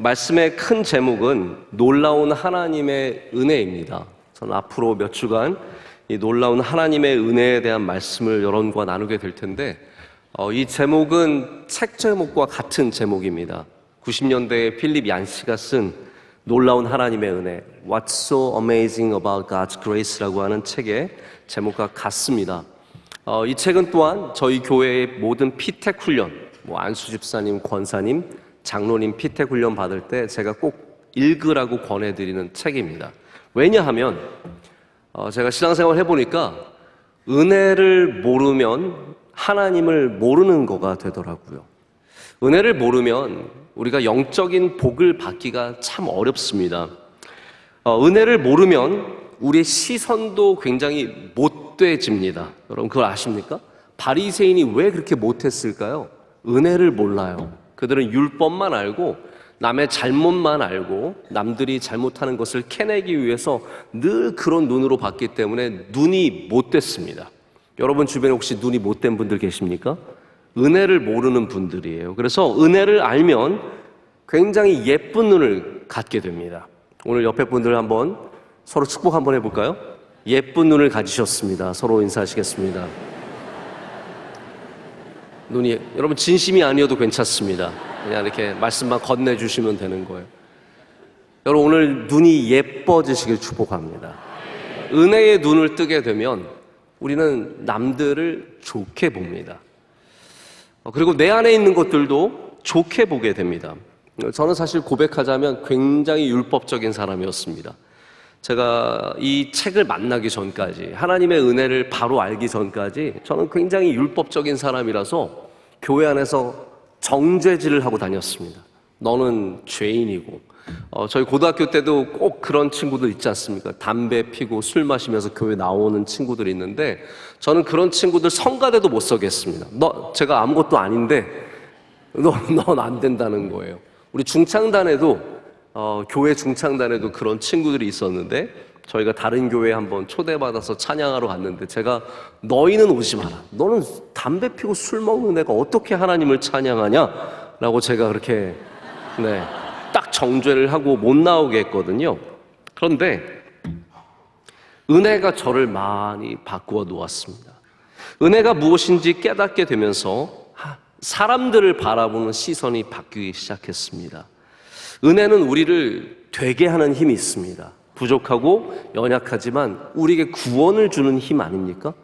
말씀의 큰 제목은 놀라운 하나님의 은혜입니다. 저는 앞으로 몇 주간 이 놀라운 하나님의 은혜에 대한 말씀을 여러분과 나누게 될 텐데 이 제목은 책 제목과 같은 제목입니다. 90년대에 필립 얀시가 쓴 놀라운 하나님의 은혜, What's so amazing about God's grace라고 하는 책의 제목과 같습니다. 이 책은 또한 저희 교회의 모든 피택 훈련, 안수 집사님, 권사님, 장로님 피택 훈련 받을 때 제가 꼭 읽으라고 권해드리는 책입니다. 왜냐하면 제가 신앙생활 해보니까 은혜를 모르면 하나님을 모르는 거가 되더라고요. 은혜를 모르면 우리가 영적인 복을 받기가 참 어렵습니다. 은혜를 모르면 우리의 시선도 굉장히 못돼집니다. 여러분 그걸 아십니까? 바리새인이 왜 그렇게 못했을까요? 은혜를 몰라요. 그들은 율법만 알고 남의 잘못만 알고 남들이 잘못하는 것을 캐내기 위해서 늘 그런 눈으로 봤기 때문에 눈이 못됐습니다. 여러분 주변에 혹시 눈이 못된 분들 계십니까? 은혜를 모르는 분들이에요. 그래서 은혜를 알면 굉장히 예쁜 눈을 갖게 됩니다. 오늘 옆에 분들 한번 서로 축복 한번 해볼까요? 예쁜 눈을 가지셨습니다. 서로 인사하시겠습니다. 눈이, 여러분 진심이 아니어도 괜찮습니다. 그냥 이렇게 말씀만 건네주시면 되는 거예요. 여러분 오늘 눈이 예뻐지시길 축복합니다. 은혜의 눈을 뜨게 되면 우리는 남들을 좋게 봅니다. 그리고 내 안에 있는 것들도 좋게 보게 됩니다. 저는 사실 고백하자면 굉장히 율법적인 사람이었습니다. 제가 이 책을 만나기 전까지, 하나님의 은혜를 바로 알기 전까지 저는 굉장히 율법적인 사람이라서 교회 안에서 정죄질을 하고 다녔습니다. 너는 죄인이고, 저희 고등학교 때도 꼭 그런 친구들 있지 않습니까? 담배 피고 술 마시면서 교회 나오는 친구들이 있는데 저는 그런 친구들 성가대도 못 서겠습니다. 제가 아무것도 아닌데 넌 안 된다는 거예요. 우리 중창단에도 교회 중창단에도 그런 친구들이 있었는데 저희가 다른 교회에 한번 초대받아서 찬양하러 갔는데 제가 너희는 오지 마라. 너는 담배 피고 술 먹는 애가 어떻게 하나님을 찬양하냐? 라고 제가 그렇게 딱 정죄를 하고 못 나오게 했거든요. 그런데 은혜가 저를 많이 바꾸어 놓았습니다. 은혜가 무엇인지 깨닫게 되면서 사람들을 바라보는 시선이 바뀌기 시작했습니다. 은혜는 우리를 되게 하는 힘이 있습니다. 부족하고 연약하지만 우리에게 구원을 주는 힘 아닙니까?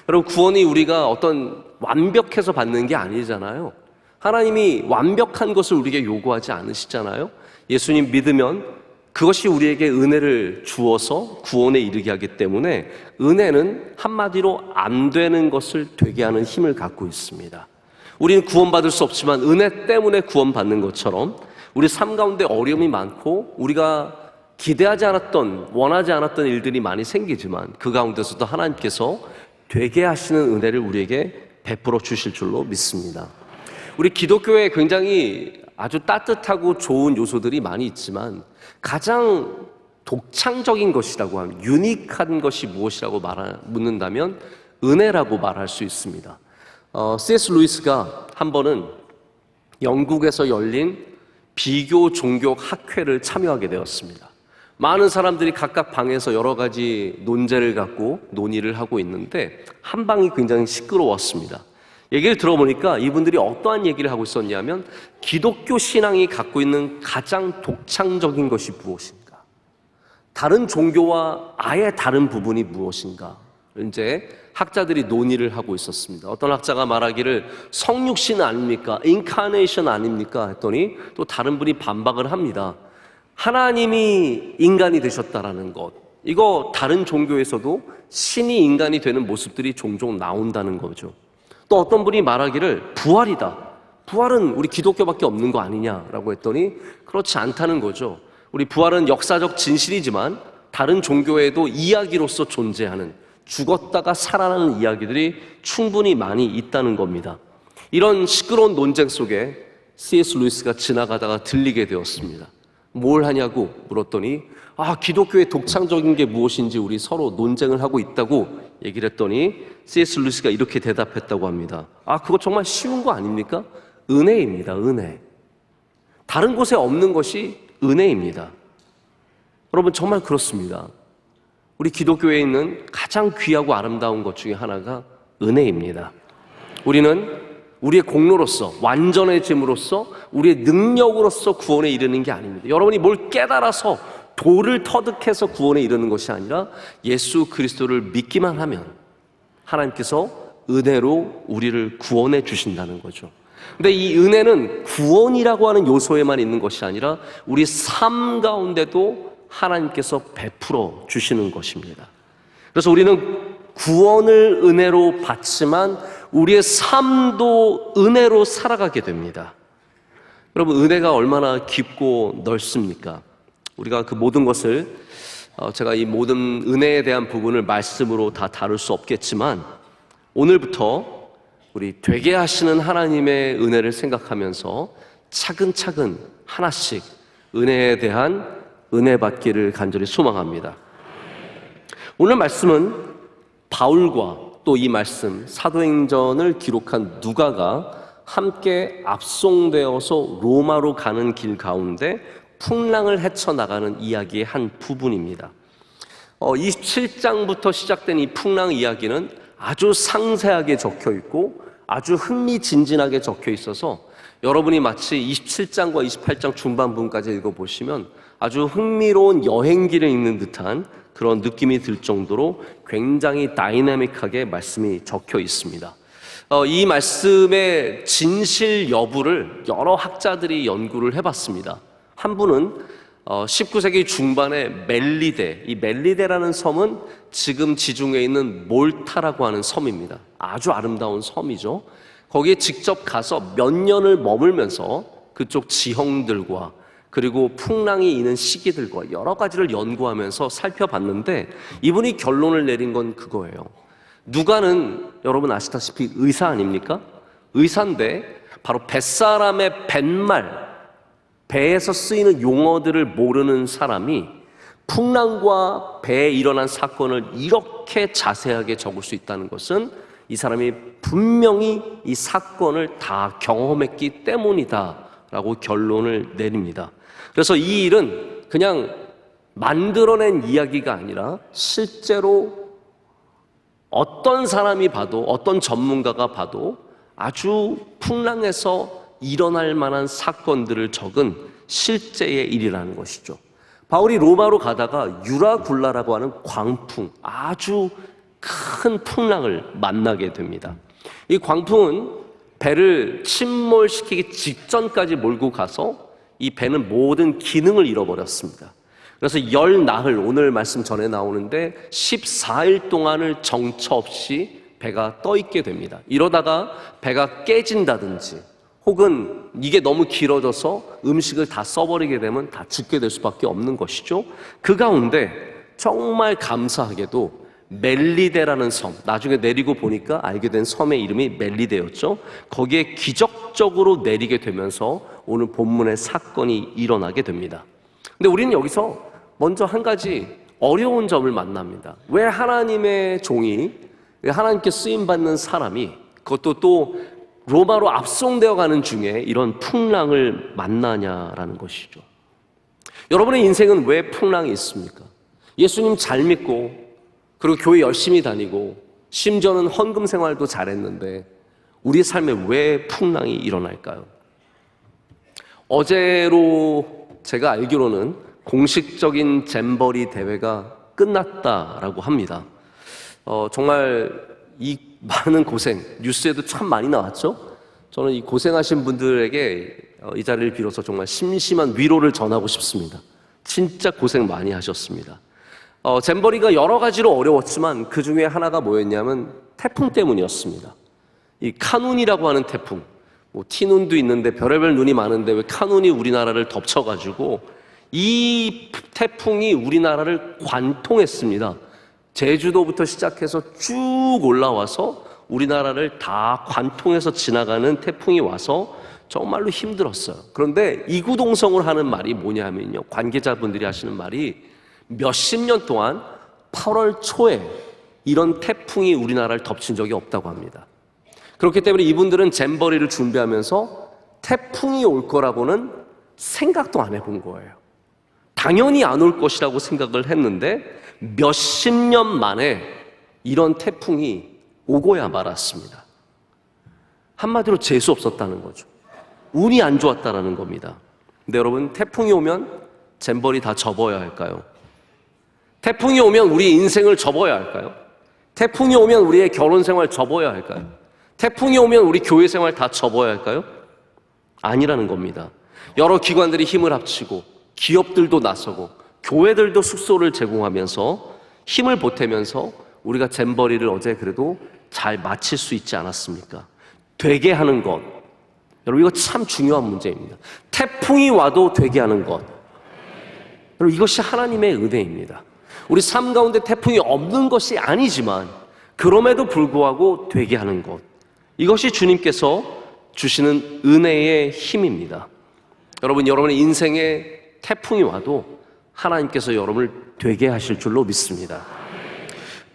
여러분 구원이 우리가 어떤 완벽해서 받는 게 아니잖아요. 하나님이 완벽한 것을 우리에게 요구하지 않으시잖아요. 예수님 믿으면 그것이 우리에게 은혜를 주어서 구원에 이르게 하기 때문에 은혜는 한마디로 안 되는 것을 되게 하는 힘을 갖고 있습니다. 우리는 구원받을 수 없지만 은혜 때문에 구원받는 것처럼 우리 삶 가운데 어려움이 많고 우리가 기대하지 않았던, 원하지 않았던 일들이 많이 생기지만 그 가운데서도 하나님께서 되게 하시는 은혜를 우리에게 베풀어 주실 줄로 믿습니다. 우리 기독교에 굉장히 아주 따뜻하고 좋은 요소들이 많이 있지만 가장 독창적인 것이라고 하면, 유니크한 것이 무엇이라고 묻는다면 은혜라고 말할 수 있습니다. C.S. 루이스가 한 번은 영국에서 열린 비교 종교 학회를 참여하게 되었습니다. 많은 사람들이 각각 방에서 여러 가지 논제를 갖고 논의를 하고 있는데 한 방이 굉장히 시끄러웠습니다. 얘기를 들어보니까 이분들이 어떠한 얘기를 하고 있었냐면 기독교 신앙이 갖고 있는 가장 독창적인 것이 무엇인가? 다른 종교와 아예 다른 부분이 무엇인가? 이제 학자들이 논의를 하고 있었습니다. 어떤 학자가 말하기를 성육신 아닙니까? 인카네이션 아닙니까? 했더니 또 다른 분이 반박을 합니다. 하나님이 인간이 되셨다라는 것. 이거 다른 종교에서도 신이 인간이 되는 모습들이 종종 나온다는 거죠. 또 어떤 분이 말하기를 부활이다. 부활은 우리 기독교밖에 없는 거 아니냐라고 했더니 그렇지 않다는 거죠. 우리 부활은 역사적 진실이지만 다른 종교에도 이야기로서 존재하는, 죽었다가 살아나는 이야기들이 충분히 많이 있다는 겁니다. 이런 시끄러운 논쟁 속에 C.S. 루이스가 지나가다가 들리게 되었습니다. 뭘 하냐고 물었더니 기독교의 독창적인 게 무엇인지 우리 서로 논쟁을 하고 있다고 얘기를 했더니 C.S. 루이스가 이렇게 대답했다고 합니다. 그거 정말 쉬운 거 아닙니까? 은혜입니다. 은혜. 다른 곳에 없는 것이 은혜입니다. 여러분, 정말 그렇습니다. 우리 기독교에 있는 가장 귀하고 아름다운 것 중에 하나가 은혜입니다. 우리는 우리의 공로로서, 완전해짐으로써, 우리의 능력으로서 구원에 이르는 게 아닙니다. 여러분이 뭘 깨달아서 도를 터득해서 구원에 이르는 것이 아니라 예수 그리스도를 믿기만 하면 하나님께서 은혜로 우리를 구원해 주신다는 거죠. 근데 이 은혜는 구원이라고 하는 요소에만 있는 것이 아니라 우리 삶 가운데도 하나님께서 베풀어 주시는 것입니다. 그래서 우리는 구원을 은혜로 받지만 우리의 삶도 은혜로 살아가게 됩니다. 여러분, 은혜가 얼마나 깊고 넓습니까? 우리가 그 모든 것을 제가 이 모든 은혜에 대한 부분을 말씀으로 다 다룰 수 없겠지만 오늘부터 우리 되게 하시는 하나님의 은혜를 생각하면서 차근차근 하나씩 은혜에 대한 은혜 받기를 간절히 소망합니다. 오늘 말씀은 바울과 또 이 말씀 사도행전을 기록한 누가가 함께 압송되어서 로마로 가는 길 가운데 풍랑을 헤쳐나가는 이야기의 한 부분입니다. 27장부터 시작된 이 풍랑 이야기는 아주 상세하게 적혀 있고 아주 흥미진진하게 적혀 있어서 여러분이 마치 27장과 28장 중반부까지 읽어보시면 아주 흥미로운 여행기를 읽는 듯한 그런 느낌이 들 정도로 굉장히 다이내믹하게 말씀이 적혀 있습니다. 이 말씀의 진실 여부를 여러 학자들이 연구를 해봤습니다. 한 분은 19세기 중반에 멜리데, 이 멜리데라는 섬은 지금 지중해에 있는 몰타라고 하는 섬입니다. 아주 아름다운 섬이죠. 거기에 직접 가서 몇 년을 머물면서 그쪽 지형들과 그리고 풍랑이 있는 시기들과 여러 가지를 연구하면서 살펴봤는데 이분이 결론을 내린 건 그거예요. 누가는 여러분 아시다시피 의사 아닙니까? 의사인데 바로 뱃사람의 뱃말, 배에서 쓰이는 용어들을 모르는 사람이 풍랑과 배에 일어난 사건을 이렇게 자세하게 적을 수 있다는 것은 이 사람이 분명히 이 사건을 다 경험했기 때문이다 라고 결론을 내립니다. 그래서 이 일은 그냥 만들어낸 이야기가 아니라 실제로 어떤 사람이 봐도 어떤 전문가가 봐도 아주 풍랑에서 일어날 만한 사건들을 적은 실제의 일이라는 것이죠. 바울이 로마로 가다가 유라굴라라고 하는 광풍, 아주 큰 풍랑을 만나게 됩니다. 이 광풍은 배를 침몰시키기 직전까지 몰고 가서 이 배는 모든 기능을 잃어버렸습니다. 그래서 열 나흘, 오늘 말씀 전에 나오는데 14일 동안을 정처 없이 배가 떠 있게 됩니다. 이러다가 배가 깨진다든지 혹은 이게 너무 길어져서 음식을 다 써버리게 되면 다 죽게 될 수밖에 없는 것이죠. 그 가운데 정말 감사하게도 멜리데라는 섬, 나중에 내리고 보니까 알게 된 섬의 이름이 멜리데였죠. 거기에 기적적으로 내리게 되면서 오늘 본문의 사건이 일어나게 됩니다. 근데 우리는 여기서 먼저 한 가지 어려운 점을 만납니다. 왜 하나님의 종이, 왜 하나님께 쓰임받는 사람이, 그것도 또 로마로 압송되어 가는 중에 이런 풍랑을 만나냐라는 것이죠. 여러분의 인생은 왜 풍랑이 있습니까? 예수님 잘 믿고 그리고 교회 열심히 다니고 심지어는 헌금 생활도 잘했는데 우리 삶에 왜 풍랑이 일어날까요? 어제로 제가 알기로는 공식적인 잼버리 대회가 끝났다라고 합니다. 정말 이 많은 고생, 뉴스에도 참 많이 나왔죠? 저는 이 고생하신 분들에게 이 자리를 빌어서 정말 심심한 위로를 전하고 싶습니다. 진짜 고생 많이 하셨습니다. 잼버리가 여러 가지로 어려웠지만 그 중에 하나가 뭐였냐면 태풍 때문이었습니다. 이 카눈이라고 하는 태풍, 뭐 티눈도 있는데 별의별 눈이 많은데 왜 카눈이 우리나라를 덮쳐가지고 이 태풍이 우리나라를 관통했습니다. 제주도부터 시작해서 쭉 올라와서 우리나라를 다 관통해서 지나가는 태풍이 와서 정말로 힘들었어요. 그런데 이구동성을 하는 말이 뭐냐면요, 관계자분들이 하시는 말이 몇십 년 동안 8월 초에 이런 태풍이 우리나라를 덮친 적이 없다고 합니다. 그렇기 때문에 이분들은 잼버리를 준비하면서 태풍이 올 거라고는 생각도 안 해본 거예요. 당연히 안 올 것이라고 생각을 했는데 몇십 년 만에 이런 태풍이 오고야 말았습니다. 한마디로 재수 없었다는 거죠. 운이 안 좋았다는 겁니다. 근데 여러분, 태풍이 오면 잼버리 다 접어야 할까요? 태풍이 오면 우리 인생을 접어야 할까요? 태풍이 오면 우리의 결혼 생활 접어야 할까요? 태풍이 오면 우리 교회 생활 다 접어야 할까요? 아니라는 겁니다. 여러 기관들이 힘을 합치고 기업들도 나서고 교회들도 숙소를 제공하면서 힘을 보태면서 우리가 잼버리를 어제 그래도 잘 마칠 수 있지 않았습니까? 되게 하는 것. 여러분, 이거 참 중요한 문제입니다. 태풍이 와도 되게 하는 것. 여러분, 이것이 하나님의 은혜입니다. 우리 삶 가운데 태풍이 없는 것이 아니지만 그럼에도 불구하고 되게 하는 것. 이것이 주님께서 주시는 은혜의 힘입니다. 여러분, 여러분의 인생에 태풍이 와도 하나님께서 여러분을 되게 하실 줄로 믿습니다.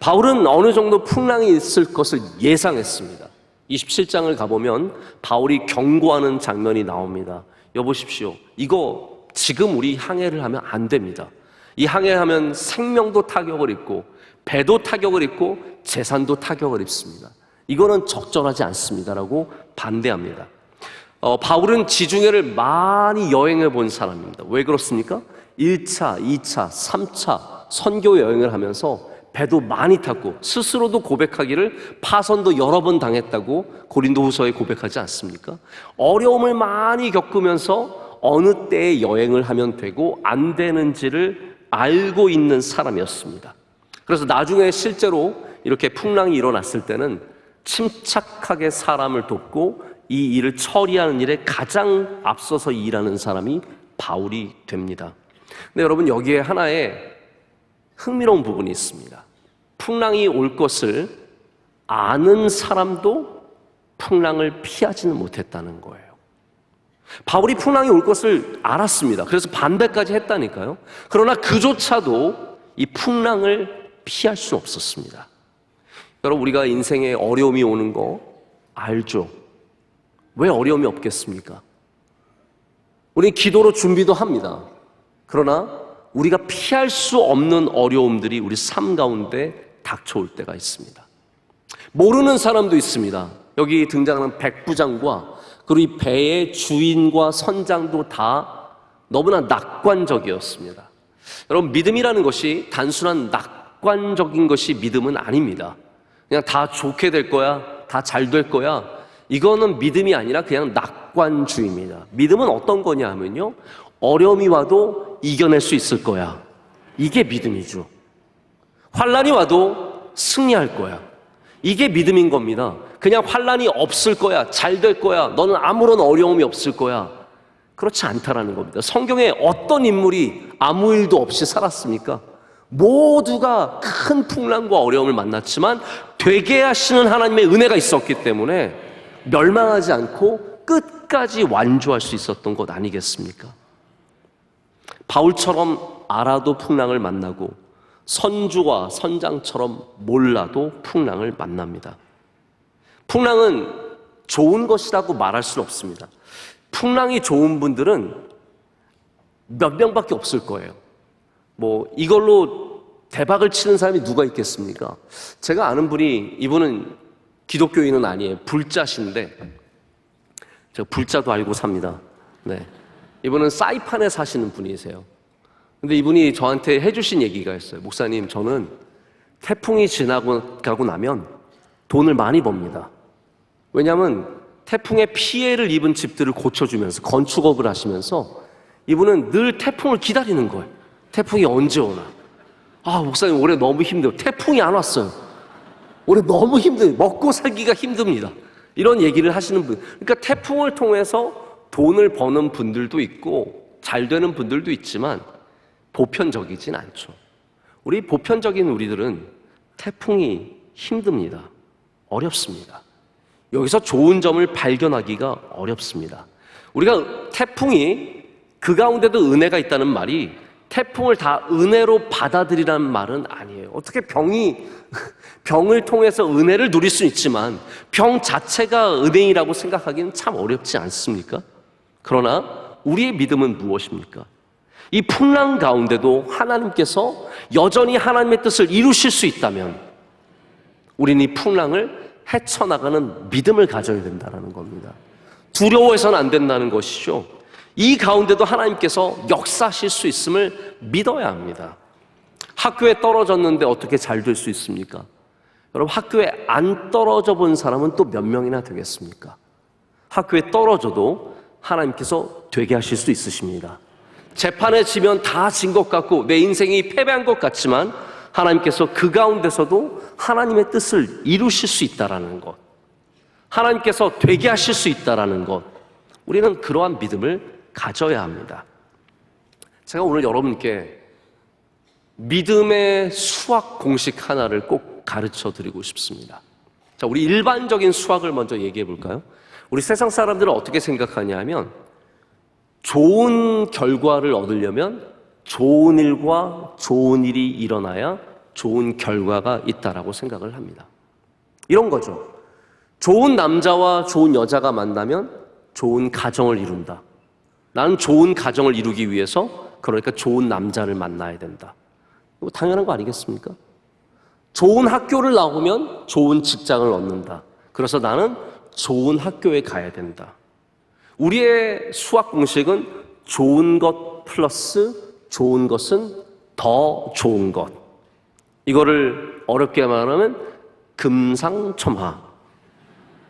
바울은 어느 정도 풍랑이 있을 것을 예상했습니다. 27장을 가보면 바울이 경고하는 장면이 나옵니다. 여보십시오, 이거 지금 우리 항해를 하면 안 됩니다. 이 항해하면 생명도 타격을 입고 배도 타격을 입고 재산도 타격을 입습니다. 이거는 적절하지 않습니다라고 반대합니다. 바울은 지중해를 많이 여행해 본 사람입니다. 왜 그렇습니까? 1차, 2차, 3차 선교 여행을 하면서 배도 많이 탔고 스스로도 고백하기를 파선도 여러 번 당했다고 고린도후서에 고백하지 않습니까? 어려움을 많이 겪으면서 어느 때에 여행을 하면 되고 안 되는지를 알고 있는 사람이었습니다. 그래서 나중에 실제로 이렇게 풍랑이 일어났을 때는 침착하게 사람을 돕고 이 일을 처리하는 일에 가장 앞서서 일하는 사람이 바울이 됩니다. 근데 여러분, 여기에 하나의 흥미로운 부분이 있습니다. 풍랑이 올 것을 아는 사람도 풍랑을 피하지는 못했다는 거예요. 바울이 풍랑이 올 것을 알았습니다. 그래서 반대까지 했다니까요. 그러나 그조차도 이 풍랑을 피할 수는 없었습니다. 여러분, 우리가 인생에 어려움이 오는 거 알죠? 왜 어려움이 없겠습니까? 우리 기도로 준비도 합니다. 그러나 우리가 피할 수 없는 어려움들이 우리 삶 가운데 닥쳐올 때가 있습니다. 모르는 사람도 있습니다. 여기 등장하는 백부장과 그리고 이 배의 주인과 선장도 다 너무나 낙관적이었습니다. 여러분, 믿음이라는 것이 단순한 낙관적인 것이 믿음은 아닙니다. 그냥 다 좋게 될 거야, 다 잘 될 거야, 이거는 믿음이 아니라 그냥 낙관주의입니다. 믿음은 어떤 거냐 하면요, 어려움이 와도 이겨낼 수 있을 거야, 이게 믿음이죠. 환난이 와도 승리할 거야, 이게 믿음인 겁니다. 그냥 환난이 없을 거야, 잘 될 거야, 너는 아무런 어려움이 없을 거야, 그렇지 않다라는 겁니다. 성경에 어떤 인물이 아무 일도 없이 살았습니까? 모두가 큰 풍랑과 어려움을 만났지만 되게 하시는 하나님의 은혜가 있었기 때문에 멸망하지 않고 끝까지 완주할 수 있었던 것 아니겠습니까? 바울처럼 알아도 풍랑을 만나고 선주와 선장처럼 몰라도 풍랑을 만납니다. 풍랑은 좋은 것이라고 말할 수는 없습니다. 풍랑이 좋은 분들은 몇 명밖에 없을 거예요. 이걸로 대박을 치는 사람이 누가 있겠습니까? 제가 아는 분이, 이분은 기독교인은 아니에요. 불자신데, 제가 불자도 알고 삽니다. 네. 이분은 사이판에 사시는 분이세요. 근데 이분이 저한테 해주신 얘기가 있어요. 목사님, 저는 태풍이 가고 나면 돈을 많이 법니다. 왜냐하면 태풍에 피해를 입은 집들을 고쳐주면서 건축업을 하시면서 이분은 늘 태풍을 기다리는 거예요. 태풍이 언제 오나. 목사님, 올해 너무 힘들어요. 태풍이 안 왔어요. 올해 너무 힘들어요. 먹고 살기가 힘듭니다. 이런 얘기를 하시는 분. 그러니까 태풍을 통해서 돈을 버는 분들도 있고 잘 되는 분들도 있지만 보편적이진 않죠. 우리 보편적인 우리들은 태풍이 힘듭니다. 어렵습니다. 여기서 좋은 점을 발견하기가 어렵습니다. 우리가 태풍이 그 가운데도 은혜가 있다는 말이 태풍을 다 은혜로 받아들이라는 말은 아니에요. 어떻게 병을 통해서 은혜를 누릴 수 있지만 병 자체가 은혜이라고 생각하기는 참 어렵지 않습니까? 그러나 우리의 믿음은 무엇입니까? 이 풍랑 가운데도 하나님께서 여전히 하나님의 뜻을 이루실 수 있다면 우리는 이 풍랑을 헤쳐나가는 믿음을 가져야 된다는 겁니다. 두려워해서는 안 된다는 것이죠. 이 가운데도 하나님께서 역사하실 수 있음을 믿어야 합니다. 학교에 떨어졌는데 어떻게 잘 될 수 있습니까? 여러분, 학교에 안 떨어져 본 사람은 또 몇 명이나 되겠습니까? 학교에 떨어져도 하나님께서 되게 하실 수 있으십니다. 재판에 지면 다 진 것 같고 내 인생이 패배한 것 같지만 하나님께서 그 가운데서도 하나님의 뜻을 이루실 수 있다는 것, 하나님께서 되게 하실 수 있다는 것, 우리는 그러한 믿음을 가져야 합니다. 제가 오늘 여러분께 믿음의 수학 공식 하나를 꼭 가르쳐 드리고 싶습니다. 자, 우리 일반적인 수학을 먼저 얘기해 볼까요? 우리 세상 사람들은 어떻게 생각하냐 하면 좋은 결과를 얻으려면 좋은 일과 좋은 일이 일어나야 좋은 결과가 있다라고 생각을 합니다. 이런 거죠. 좋은 남자와 좋은 여자가 만나면 좋은 가정을 이룬다. 나는 좋은 가정을 이루기 위해서 그러니까 좋은 남자를 만나야 된다. 이거 당연한 거 아니겠습니까? 좋은 학교를 나오면 좋은 직장을 얻는다. 그래서 나는 좋은 학교에 가야 된다. 우리의 수학 공식은 좋은 것 플러스 좋은 것은 더 좋은 것. 이거를 어렵게 말하면 금상첨화.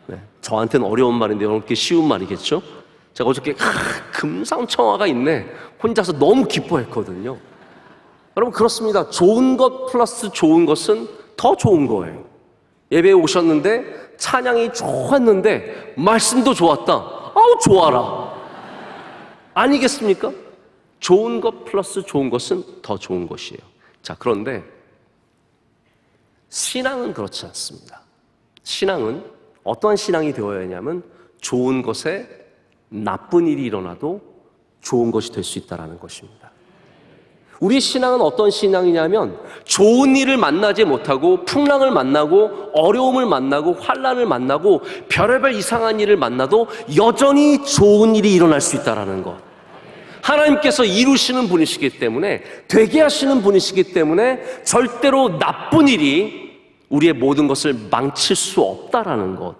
네, 저한테는 어려운 말인데 여러분께 쉬운 말이겠죠? 제가 어저께 금상첨화가 있네. 혼자서 너무 기뻐했거든요. 여러분, 그렇습니다. 좋은 것 플러스 좋은 것은 더 좋은 거예요. 예배에 오셨는데 찬양이 좋았는데 말씀도 좋았다. 아우, 좋아라. 아니겠습니까? 좋은 것 플러스 좋은 것은 더 좋은 것이에요. 자, 그런데 신앙은 그렇지 않습니다. 신앙은 어떠한 신앙이 되어야 하냐면 좋은 것에 나쁜 일이 일어나도 좋은 것이 될 수 있다는 것입니다. 우리 신앙은 어떤 신앙이냐면 좋은 일을 만나지 못하고 풍랑을 만나고 어려움을 만나고 환난을 만나고 별의별 이상한 일을 만나도 여전히 좋은 일이 일어날 수 있다는 것. 하나님께서 이루시는 분이시기 때문에, 되게 하시는 분이시기 때문에 절대로 나쁜 일이 우리의 모든 것을 망칠 수 없다라는 것,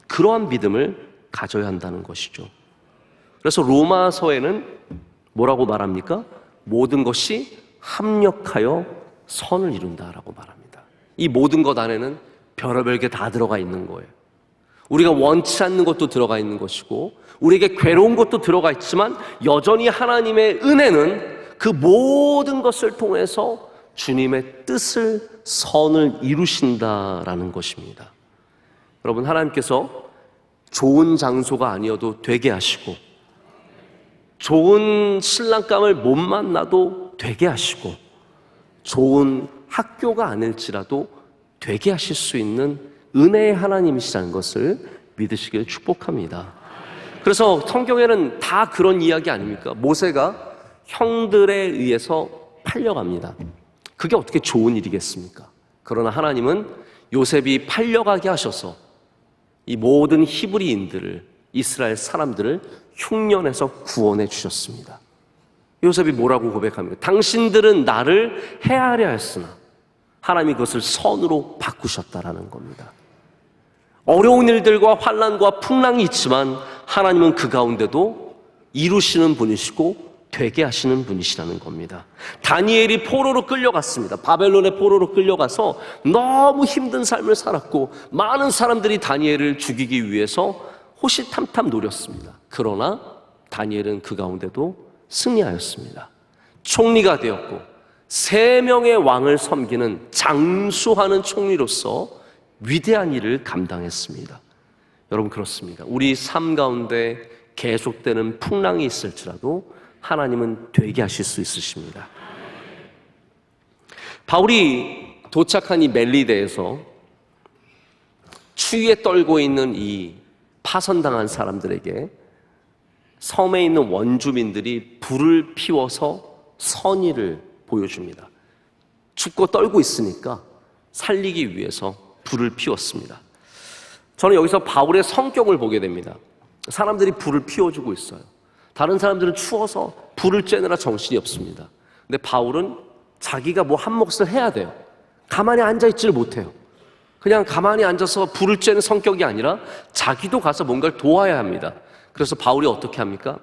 그러한 믿음을 가져야 한다는 것이죠. 그래서 로마서에는 뭐라고 말합니까? 모든 것이 합력하여 선을 이룬다라고 말합니다. 이 모든 것 안에는 별의별 게 다 들어가 있는 거예요. 우리가 원치 않는 것도 들어가 있는 것이고 우리에게 괴로운 것도 들어가 있지만 여전히 하나님의 은혜는 그 모든 것을 통해서 주님의 뜻을, 선을 이루신다라는 것입니다. 여러분, 하나님께서 좋은 장소가 아니어도 되게 하시고 좋은 신랑감을 못 만나도 되게 하시고 좋은 학교가 아닐지라도 되게 하실 수 있는 은혜의 하나님이시라는 것을 믿으시길 축복합니다. 그래서 성경에는 다 그런 이야기 아닙니까? 모세가 형들에 의해서 팔려갑니다. 그게 어떻게 좋은 일이겠습니까? 그러나 하나님은 요셉이 팔려가게 하셔서 이 모든 히브리인들을, 이스라엘 사람들을 흉년에서 구원해 주셨습니다. 요셉이 뭐라고 고백합니까? 당신들은 나를 해하려 했으나 하나님이 그것을 선으로 바꾸셨다라는 겁니다. 어려운 일들과 환난과 풍랑이 있지만 하나님은 그 가운데도 이루시는 분이시고 되게 하시는 분이시라는 겁니다. 다니엘이 포로로 끌려갔습니다. 바벨론의 포로로 끌려가서 너무 힘든 삶을 살았고 많은 사람들이 다니엘을 죽이기 위해서 호시탐탐 노렸습니다. 그러나 다니엘은 그 가운데도 승리하였습니다. 총리가 되었고 3명의 왕을 섬기는 장수하는 총리로서 위대한 일을 감당했습니다. 여러분, 그렇습니다. 우리 삶 가운데 계속되는 풍랑이 있을지라도 하나님은 되게 하실 수 있으십니다. 바울이 도착한 이 멜리데에서 추위에 떨고 있는 이 파선당한 사람들에게 섬에 있는 원주민들이 불을 피워서 선의를 보여줍니다. 춥고 떨고 있으니까 살리기 위해서 불을 피웠습니다. 저는 여기서 바울의 성격을 보게 됩니다. 사람들이 불을 피워주고 있어요. 다른 사람들은 추워서 불을 쬐느라 정신이 없습니다. 근데 바울은 자기가 뭐 한 몫을 해야 돼요. 가만히 앉아있지를 못해요. 그냥 가만히 앉아서 불을 쬐는 성격이 아니라 자기도 가서 뭔가를 도와야 합니다. 그래서 바울이 어떻게 합니까?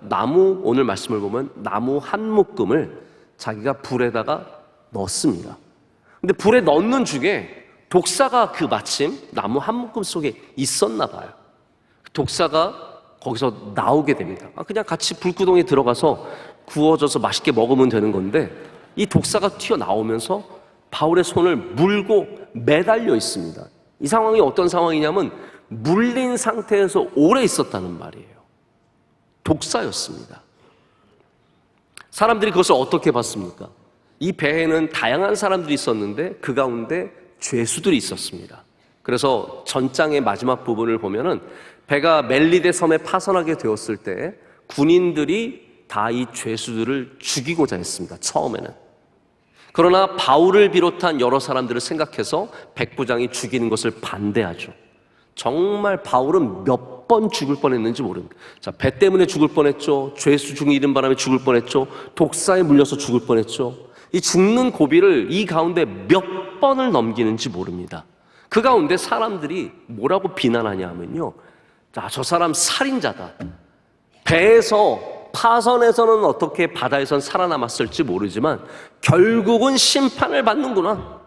오늘 말씀을 보면 나무 한 묶음을 자기가 불에다가 넣습니다. 근데 불에 넣는 중에 독사가 마침 나무 한 묶음 속에 있었나 봐요. 독사가 거기서 나오게 됩니다. 그냥 같이 불구덩이에 들어가서 구워져서 맛있게 먹으면 되는 건데 이 독사가 튀어나오면서 바울의 손을 물고 매달려 있습니다. 이 상황이 어떤 상황이냐면 물린 상태에서 오래 있었다는 말이에요. 독사였습니다. 사람들이 그것을 어떻게 봤습니까? 이 배에는 다양한 사람들이 있었는데 그 가운데 죄수들이 있었습니다. 그래서 전장의 마지막 부분을 보면은 배가 멜리데 섬에 파선하게 되었을 때 군인들이 다 이 죄수들을 죽이고자 했습니다. 처음에는. 그러나 바울을 비롯한 여러 사람들을 생각해서 백부장이 죽이는 것을 반대하죠. 정말 바울은 몇 번 죽을 뻔했는지 모릅니다. 자, 배 때문에 죽을 뻔했죠. 죄수 죽이는 바람에 죽을 뻔했죠. 독사에 물려서 죽을 뻔했죠. 이 죽는 고비를 이 가운데 몇 번을 넘기는지 모릅니다. 그 가운데 사람들이 뭐라고 비난하냐 하면요, 자, 저 사람 살인자다. 배에서 파선에서는 어떻게 바다에선 살아남았을지 모르지만 결국은 심판을 받는구나.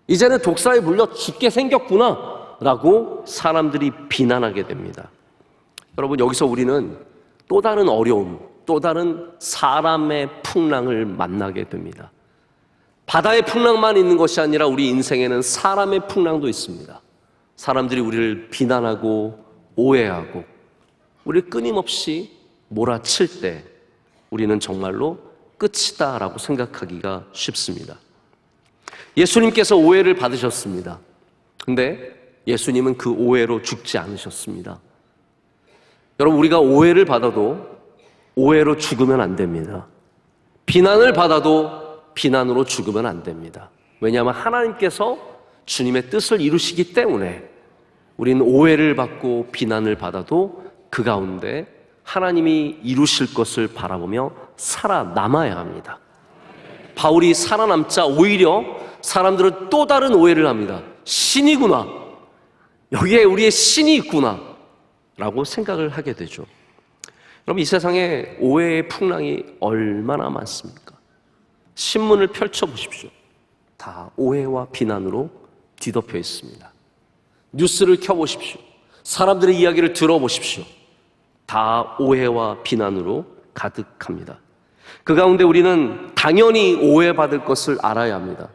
이제는 독사에 물려 죽게 생겼구나 라고 사람들이 비난하게 됩니다. 여러분, 여기서 우리는 또 다른 어려움, 또 다른 사람의 풍랑을 만나게 됩니다. 바다의 풍랑만 있는 것이 아니라 우리 인생에는 사람의 풍랑도 있습니다. 사람들이 우리를 비난하고 오해하고 우리를 끊임없이 몰아칠 때 우리는 정말로 끝이다라고 생각하기가 쉽습니다. 예수님께서 오해를 받으셨습니다. 근데 예수님은 그 오해로 죽지 않으셨습니다. 여러분, 우리가 오해를 받아도 오해로 죽으면 안 됩니다. 비난을 받아도 비난으로 죽으면 안 됩니다. 왜냐하면 하나님께서 주님의 뜻을 이루시기 때문에 우리는 오해를 받고 비난을 받아도 그 가운데 하나님이 이루실 것을 바라보며 살아남아야 합니다. 바울이 살아남자 오히려 사람들은 또 다른 오해를 합니다. 신이구나. 여기에 우리의 신이 있구나 라고 생각을 하게 되죠. 여러분, 이 세상에 오해의 풍랑이 얼마나 많습니까? 신문을 펼쳐보십시오. 다 오해와 비난으로 뒤덮여 있습니다. 뉴스를 켜보십시오. 사람들의 이야기를 들어보십시오. 다 오해와 비난으로 가득합니다. 그 가운데 우리는 당연히 오해받을 것을 알아야 합니다.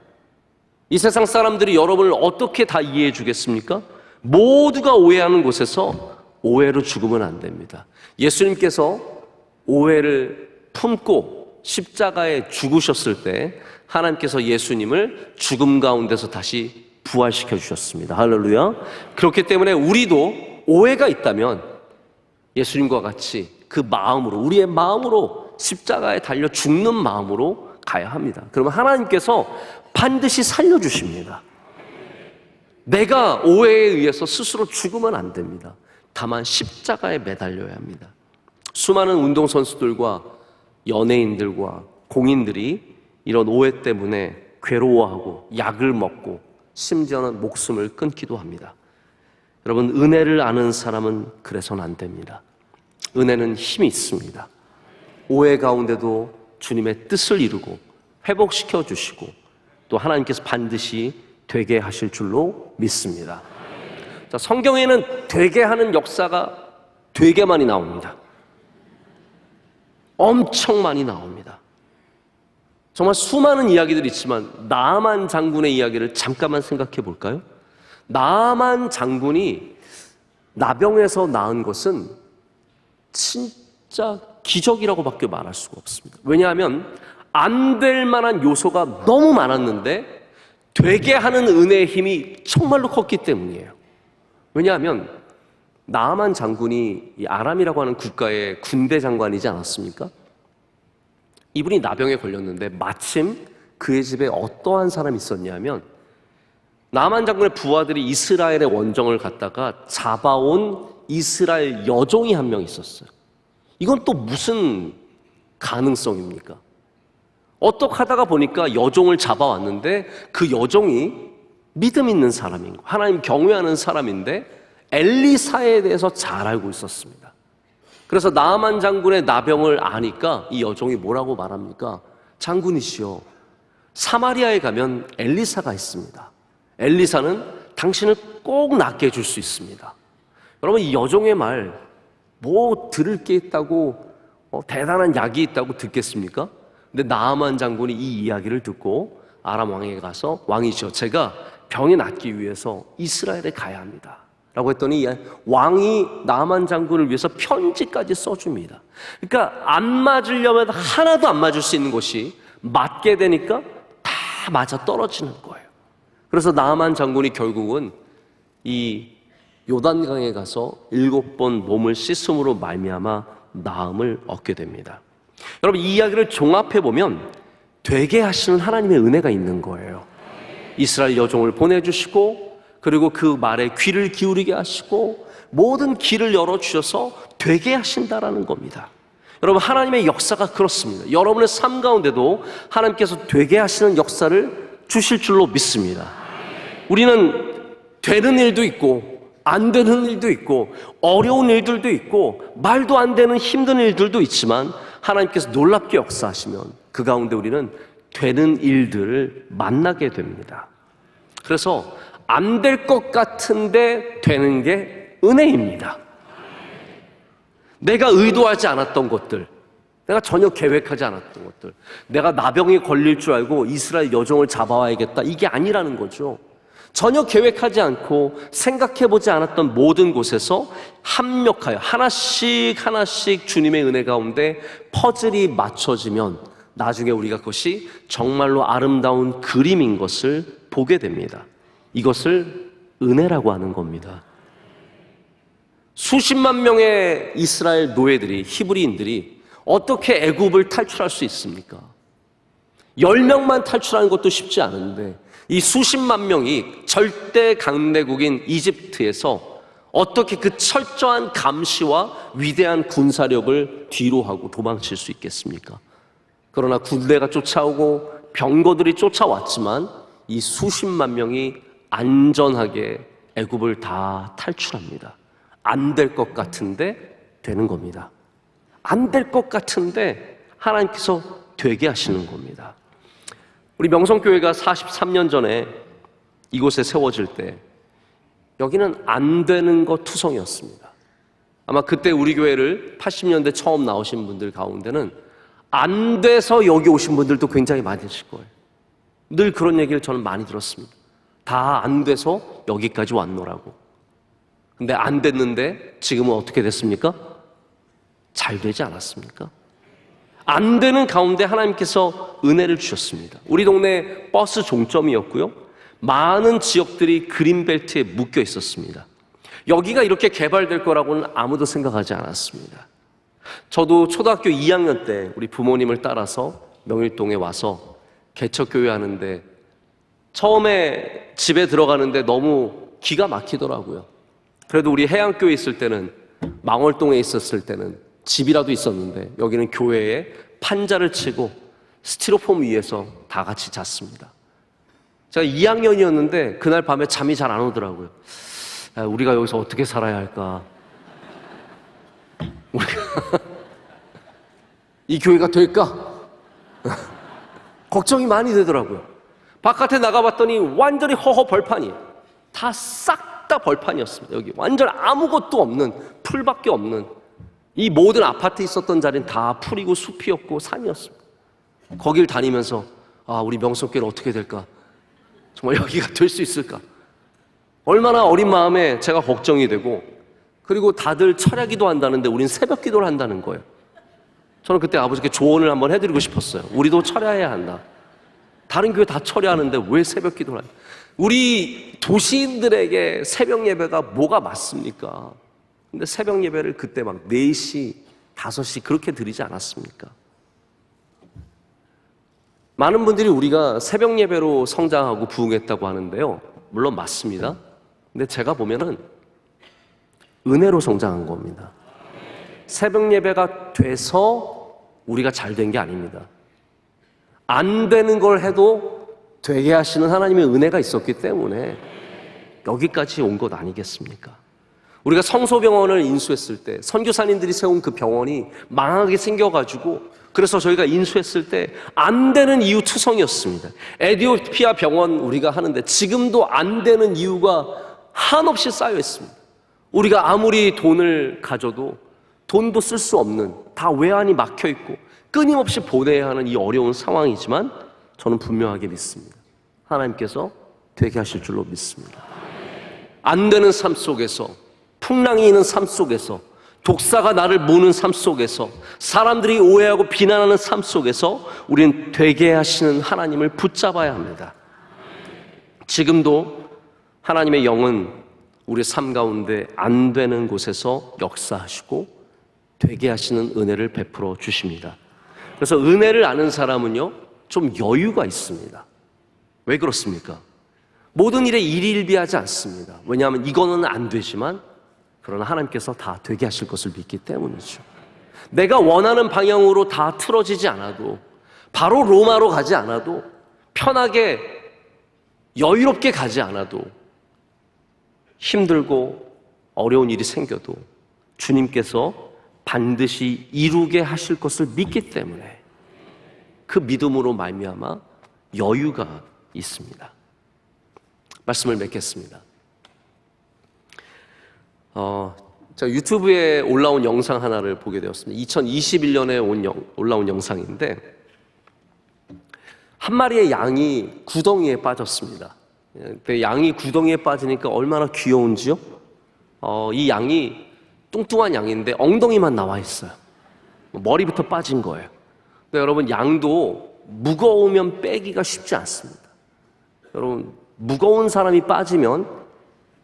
이 세상 사람들이 여러분을 어떻게 다 이해해 주겠습니까? 모두가 오해하는 곳에서 오해로 죽으면 안 됩니다. 예수님께서 오해를 품고 십자가에 죽으셨을 때 하나님께서 예수님을 죽음 가운데서 다시 부활시켜 주셨습니다. 할렐루야. 그렇기 때문에 우리도 오해가 있다면 예수님과 같이 그 마음으로, 우리의 마음으로 십자가에 달려 죽는 마음으로 가야 합니다. 그러면 하나님께서 반드시 살려주십니다. 내가 오해에 의해서 스스로 죽으면 안 됩니다. 다만 십자가에 매달려야 합니다. 수많은 운동선수들과 연예인들과 공인들이 이런 오해 때문에 괴로워하고 약을 먹고 심지어는 목숨을 끊기도 합니다. 여러분, 은혜를 아는 사람은 그래서는 안 됩니다. 은혜는 힘이 있습니다. 오해 가운데도 주님의 뜻을 이루고 회복시켜 주시고 또 하나님께서 반드시 되게 하실 줄로 믿습니다. 자, 성경에는 되게 하는 역사가 되게 많이 나옵니다. 엄청 많이 나옵니다. 정말 수많은 이야기들이 있지만 나만 장군의 이야기를 잠깐만 생각해 볼까요? 나만 장군이 나병에서 나은 것은 진짜 기적이라고밖에 말할 수가 없습니다. 왜냐하면 안 될 만한 요소가 너무 많았는데 되게 하는 은혜의 힘이 정말로 컸기 때문이에요. 왜냐하면 나아만 장군이 이 아람이라고 하는 국가의 군대 장관이지 않았습니까? 이분이 나병에 걸렸는데 마침 그의 집에 어떠한 사람이 있었냐면 나아만 장군의 부하들이 이스라엘의 원정을 갔다가 잡아온 이스라엘 여종이 한 명 있었어요. 이건 또 무슨 가능성입니까? 어떻게 하다가 보니까 여종을 잡아왔는데 그 여종이 믿음 있는 사람인 거예요. 하나님 경외하는 사람인데 엘리사에 대해서 잘 알고 있었습니다. 그래서 나아만 장군의 나병을 아니까 이 여종이 뭐라고 말합니까? 장군이시여, 사마리아에 가면 엘리사가 있습니다. 엘리사는 당신을 꼭 낫게 해줄 수 있습니다. 여러분, 이 여종의 말 뭐 들을 게 있다고 대단한 약이 있다고 듣겠습니까? 근데 나아만 장군이 이 이야기를 듣고 아람 왕에게 가서 왕이시여, 제가 병이 낫기 위해서 이스라엘에 가야 합니다 라고 했더니 왕이 나아만 장군을 위해서 편지까지 써줍니다. 그러니까 안 맞으려면 하나도 안 맞을 수 있는 것이 맞게 되니까 다 맞아 떨어지는 거예요. 그래서 나아만 장군이 결국은 이 요단강에 가서 7번 몸을 씻음으로 말미암아 나음을 얻게 됩니다. 여러분, 이 이야기를 종합해 보면 되게 하시는 하나님의 은혜가 있는 거예요. 이스라엘 여종을 보내주시고, 그리고 그 말에 귀를 기울이게 하시고, 모든 길을 열어주셔서 되게 하신다라는 겁니다. 여러분, 하나님의 역사가 그렇습니다. 여러분의 삶 가운데도 하나님께서 되게 하시는 역사를 주실 줄로 믿습니다. 우리는 되는 일도 있고 안 되는 일도 있고 어려운 일들도 있고 말도 안 되는 힘든 일들도 있지만 하나님께서 놀랍게 역사하시면 그 가운데 우리는 되는 일들을 만나게 됩니다. 그래서 안 될 것 같은데 되는 게 은혜입니다. 내가 의도하지 않았던 것들, 내가 전혀 계획하지 않았던 것들, 내가 나병에 걸릴 줄 알고 이스라엘 여종을 잡아와야겠다, 이게 아니라는 거죠. 전혀 계획하지 않고 생각해보지 않았던 모든 곳에서 합력하여 하나씩 하나씩 주님의 은혜 가운데 퍼즐이 맞춰지면 나중에 우리가 그것이 정말로 아름다운 그림인 것을 보게 됩니다. 이것을 은혜라고 하는 겁니다. 수십만 명의 이스라엘 노예들이, 히브리인들이 어떻게 애굽을 탈출할 수 있습니까? 10명만 탈출하는 것도 쉽지 않은데 이 수십만 명이 절대 강대국인 이집트에서 어떻게 그 철저한 감시와 위대한 군사력을 뒤로 하고 도망칠 수 있겠습니까? 그러나 군대가 쫓아오고 병거들이 쫓아왔지만 이 수십만 명이 안전하게 애굽을 다 탈출합니다. 안 될 것 같은데 되는 겁니다. 안 될 것 같은데 하나님께서 되게 하시는 겁니다. 우리 명성교회가 43년 전에 이곳에 세워질 때 여기는 안 되는 것 투성이었습니다. 아마 그때 우리 교회를 80년대 처음 나오신 분들 가운데는 안 돼서 여기 오신 분들도 굉장히 많이 계실 거예요. 늘 그런 얘기를 저는 많이 들었습니다. 다 안 돼서 여기까지 왔노라고. 근데 안 됐는데 지금은 어떻게 됐습니까? 잘 되지 않았습니까? 안 되는 가운데 하나님께서 은혜를 주셨습니다. 우리 동네 버스 종점이었고요, 많은 지역들이 그린벨트에 묶여 있었습니다. 여기가 이렇게 개발될 거라고는 아무도 생각하지 않았습니다. 저도 초등학교 2학년 때 우리 부모님을 따라서 명일동에 와서 개척교회 하는데 처음에 집에 들어가는데 너무 기가 막히더라고요. 그래도 우리 해안교회 있을 때는, 망월동에 있었을 때는 집이라도 있었는데 여기는 교회에 판자를 치고 스티로폼 위에서 다 같이 잤습니다. 제가 2학년이었는데 그날 밤에 잠이 잘 안 오더라고요. 우리가 여기서 어떻게 살아야 할까? 우리가 이 교회가 될까? 걱정이 많이 되더라고요. 바깥에 나가봤더니 완전히 허허 벌판이에요. 다 싹 다 벌판이었습니다. 여기 완전 아무것도 없는, 풀밖에 없는, 이 모든 아파트 있었던 자리는 다 풀이고 숲이었고 산이었습니다. 거길 다니면서 우리 명성교회는 어떻게 될까? 정말 여기가 될 수 있을까? 얼마나 어린 마음에 제가 걱정이 되고, 그리고 다들 철야기도 한다는데 우린 새벽 기도를 한다는 거예요. 저는 그때 아버지께 조언을 한번 해드리고 싶었어요. 우리도 철야해야 한다. 다른 교회 다 철야하는데 왜 새벽 기도를 하냐? 우리 도시인들에게 새벽 예배가 뭐가 맞습니까? 근데 새벽 예배를 그때 막 4시, 5시 그렇게 드리지 않았습니까? 많은 분들이 우리가 새벽 예배로 성장하고 부흥했다고 하는데요, 물론 맞습니다. 근데 제가 보면은 은혜로 성장한 겁니다. 새벽 예배가 돼서 우리가 잘 된 게 아닙니다. 안 되는 걸 해도 되게 하시는 하나님의 은혜가 있었기 때문에 여기까지 온 것 아니겠습니까? 우리가 성소병원을 인수했을 때 선교사님들이 세운 그 병원이 망하게 생겨가지고 그래서 저희가 인수했을 때 안 되는 이유 투성이었습니다. 에티오피아 병원 우리가 하는데 지금도 안 되는 이유가 한없이 쌓여 있습니다. 우리가 아무리 돈을 가져도 돈도 쓸 수 없는, 다 외환이 막혀 있고 끊임없이 보내야 하는 이 어려운 상황이지만 저는 분명하게 믿습니다. 하나님께서 되게 하실 줄로 믿습니다. 안 되는 삶 속에서, 풍랑이 있는 삶 속에서, 독사가 나를 무는 삶 속에서, 사람들이 오해하고 비난하는 삶 속에서 우리는 되게 하시는 하나님을 붙잡아야 합니다. 지금도 하나님의 영은 우리 삶 가운데 안 되는 곳에서 역사하시고 되게 하시는 은혜를 베풀어 주십니다. 그래서 은혜를 아는 사람은요, 좀 여유가 있습니다. 왜 그렇습니까? 모든 일에 일일비하지 않습니다. 왜냐하면 이거는 안 되지만 그러나 하나님께서 다 되게 하실 것을 믿기 때문이죠. 내가 원하는 방향으로 다 틀어지지 않아도, 바로 로마로 가지 않아도, 편하게 여유롭게 가지 않아도, 힘들고 어려운 일이 생겨도 주님께서 반드시 이루게 하실 것을 믿기 때문에 그 믿음으로 말미암아 여유가 있습니다. 말씀을 맺겠습니다. 제가 유튜브에 올라온 영상 하나를 보게 되었습니다. 2021년에 올라온 영상인데 한 마리의 양이 구덩이에 빠졌습니다. 양이 구덩이에 빠지니까 얼마나 귀여운지요? 이 양이 뚱뚱한 양인데 엉덩이만 나와 있어요. 머리부터 빠진 거예요. 근데 여러분, 양도 무거우면 빼기가 쉽지 않습니다. 여러분, 무거운 사람이 빠지면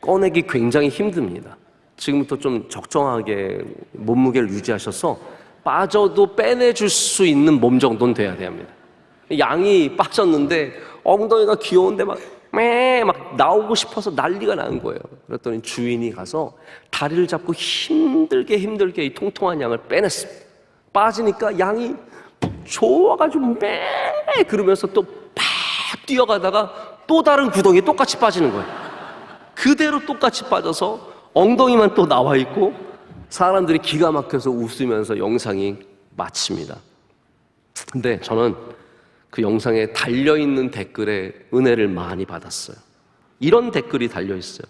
꺼내기 굉장히 힘듭니다. 지금부터 좀 적정하게 몸무게를 유지하셔서 빠져도 빼내줄 수 있는 몸 정도는 돼야 됩니다. 양이 빠졌는데 엉덩이가 귀여운데 막 나오고 싶어서 난리가 나는 거예요. 그랬더니 주인이 가서 다리를 잡고 힘들게 이 통통한 양을 빼냈습니다. 빠지니까 양이 좋아가지고 그러면서 또 팍 뛰어가다가 또 다른 구덩이에 똑같이 빠지는 거예요. 그대로 똑같이 빠져서 엉덩이만 또 나와 있고 사람들이 기가 막혀서 웃으면서 영상이 마칩니다. 근데 저는 그 영상에 달려있는 댓글에 은혜를 많이 받았어요. 이런 댓글이 달려있어요.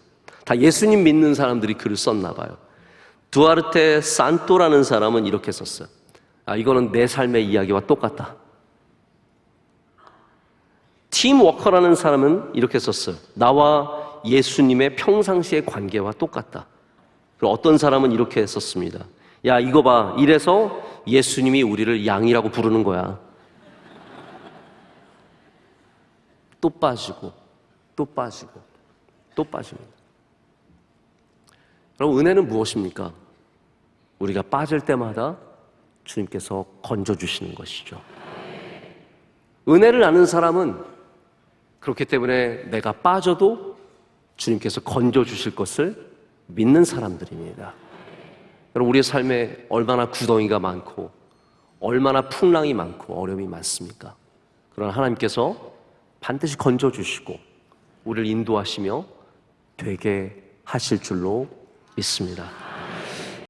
다 예수님 믿는 사람들이 글을 썼나 봐요. 두아르테 산토라는 사람은 이렇게 썼어요. 이거는 내 삶의 이야기와 똑같다. 팀워커라는 사람은 이렇게 썼어요. 나와 예수님의 평상시의 관계와 똑같다. 그리고 어떤 사람은 이렇게 썼습니다. 야, 이거 봐. 이래서 예수님이 우리를 양이라고 부르는 거야. 또 빠지고 또 빠지고 또 빠집니다. 여러분, 은혜는 무엇입니까? 우리가 빠질 때마다 주님께서 건져주시는 것이죠. 은혜를 아는 사람은 그렇기 때문에 내가 빠져도 주님께서 건져주실 것을 믿는 사람들입니다. 여러분, 우리의 삶에 얼마나 구덩이가 많고 얼마나 풍랑이 많고 어려움이 많습니까? 그러나 하나님께서 반드시 건져주시고 우리를 인도하시며 되게 하실 줄로 믿습니다.